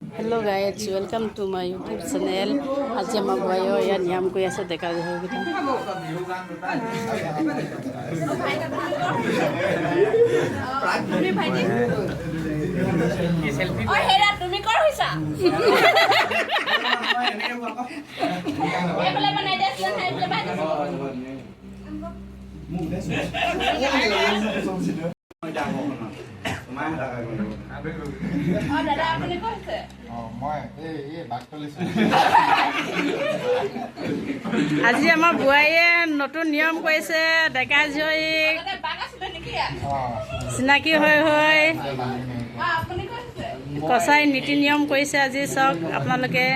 Hello guys welcome to my YouTube channel. आज हम भाइयों या नियम को ऐसे देखा जाए আজি আমাৰ বুঢ়াইয়ে নতুন নিয়ম কৰিছে। ডেকা জীয়ৰীক চিনাকি হৈ কচাই নীতি নিয়ম কৰিছে। আজি চাওক আপোনালোকে।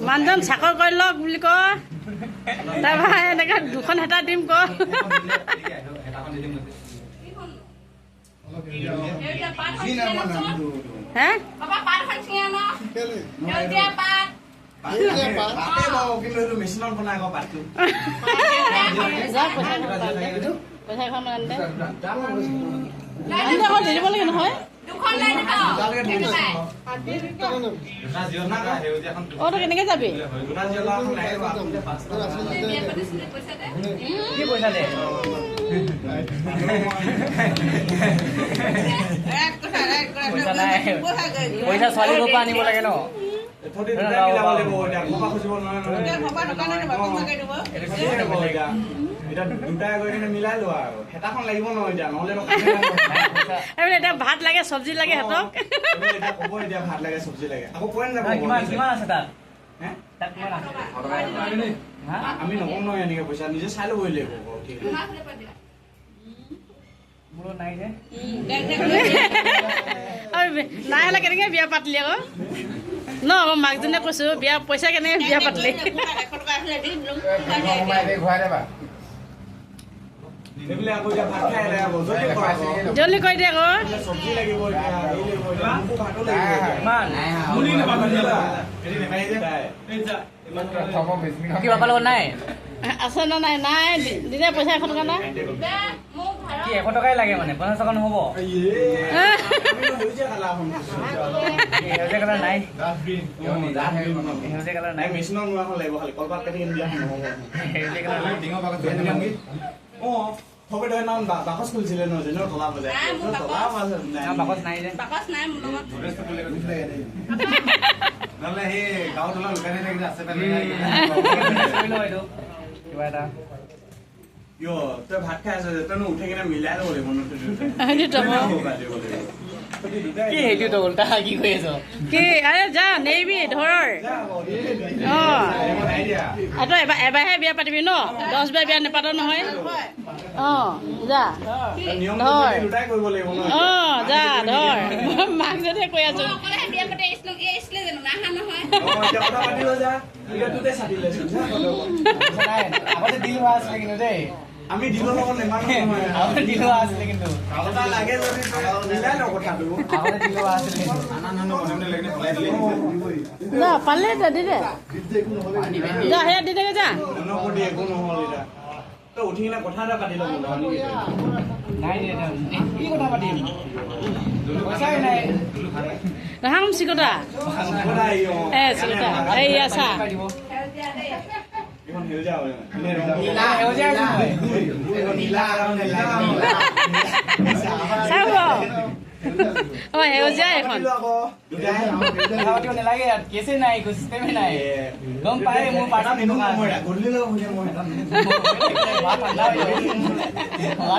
মানুহজন চাকৰ কৰি লওক বুলি কয়। তাৰপৰা এনেকে দুখন হেতা দিম ক। হে দিব লাগে নহয়। কেনেকে যাবি? পইচা ছোৱালীৰ পৰা আনিব লাগে ন। ভাত লাগে চব্জি লাগে সিহঁতক। আমি নকওঁ নহয় এনেকে পইচা নিজে চাই ল'বই লাগিব। নাই হলে কেনেকে বিয়া পাতিলি আকৌ ন? মই মাকজনীয়ে কৈছো বিয়া পইচা কেনেকে বিয়া পাতিলি। জলদি কৰি দিয়ে আকৌ। নাই আছে না নাই? নাই দিনে পইচা 100 টকা নাই। 100 টকাই লাগে মানে 50 টকা নহ'ব। সেউজীয়া কালাৰ নাই। সেউজীয়া কালাৰ নাই। মেচিনৰ নোৱাৰ লাগিব খালি কলপাত কাটি দিয়া নহ'ব। সেউজীয়া কালাৰ নাই। হ'ব দে নাম বাকচ খুলিছিলে ন যেনে তলা বজাই বাকচ নাই যে। নহ'লে সেই গাঁৱত অলপ লুকাই থাকিলে আছে কিবা এটা তই ভাত খাই আছ তই উঠি কিনে মিলাই ল'ব লাগিব কি সেইটোতো উল্টা কি কৰি আছ কি আৰে যা নেৰিবি ধৰ অঁ তই এবাৰহে বিয়া পাতিবি ন 10 বাৰ বিয়া নেপাত নহয় অঁ যা ধৰ অঁ যা ধৰ মাক যদি কৈ আছো আগতে দিল হোৱা আছিলে কিন্তু দেই আমি দিনৰ লগত নেমানো আগতে দিল হোৱা আছিলে কিন্তু কথা লাগে যদি মিলাই লওঁ কথাটো আগতে দিল হোৱা আছিলে কিন্তু আনন্দ মনে মনে লাগি পলাই দিলে যা পালে দি দে যা সেয়া দি থাকে যা মনপতি একো নহ'ল এতিয়া তই উঠি কিনে কথা এটা পাতি ল'ব নাই কি কথা পাতিম পইচাই নাই ৰাহাম চিকটা চিকটা এইয়া চা এখন সেউজীয়া হয় সেউজীয়া চাব অঁ সেউজীয়া এখন কথা পাতিব নালাগে কেছে নাই একো চিষ্টেমে নাই গম পায় মোৰ পাৰ্টি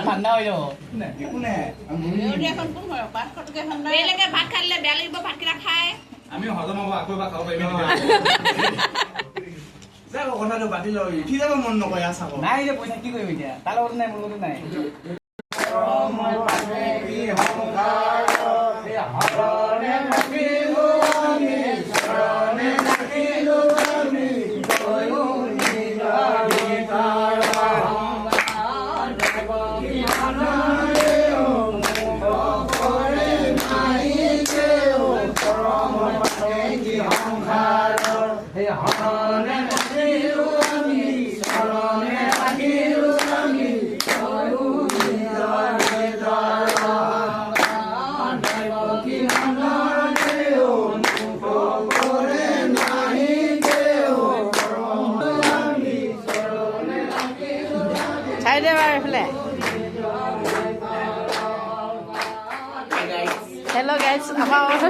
ঠাণ্ডা হৈ যাব ভাত খালে বেয়া লাগিব ভাতকেইটা খাই আমি হজম হ'ব আকৌ এবাৰ খাব পাৰিম কথাটো পাতি লওঁ উঠি যাব মন নকৰে চাব নাই যে পইচা কি কৰিম এতিয়া তাৰ লগতো নাই মোৰ লগতো নাই চাই দে বাৰু এইফালে হেল্ল' গাইজ আমাৰ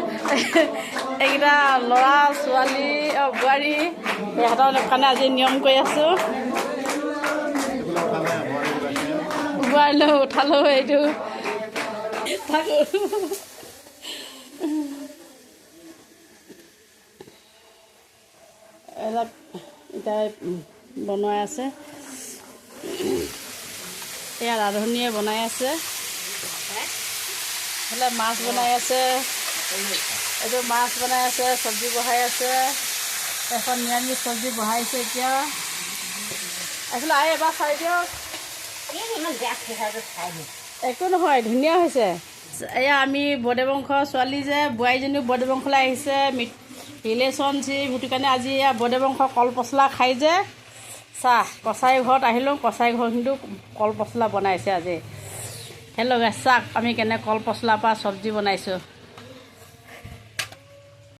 এইকেইটা ল'ৰা ছোৱালী বোৱাৰী সিহঁতৰ কাৰণে আজি নিয়ম কৰি আছোঁ বোৱাৰীলৈ উঠালোঁ এইটো থাকোঁ এইবিলাক এতিয়া বনাই আছে এয়া ৰান্ধনীয়ে বনাই আছে এইফালে মাছ বনাই আছে এইটো মাছ বনাই আছে চব্জি বহাই আছে এখন নিৰামিষ চব্জি বহাইছে এতিয়া এইফালে আহি এবাৰ চাই দিয়ক একো নহয় ধুনীয়া হৈছে এয়া আমি বৰদেবংশৰ ছোৱালী যে বোৱাৰীজনীও বৰদেবংশলৈ আহিছে ৰিলেশ্যনশ্বিপ সেইটো কাৰণে আজি এয়া বৰদেবংশৰ কল পচলা খাই যে চাহ কছাৰী ঘৰত আহিলোঁ কছাৰী ঘৰত কিন্তু কল পচলা বনাইছে আজি হেল্ল' গাইছ চাওক আমি কেনে কল পচলাৰ পৰা চব্জি বনাইছোঁ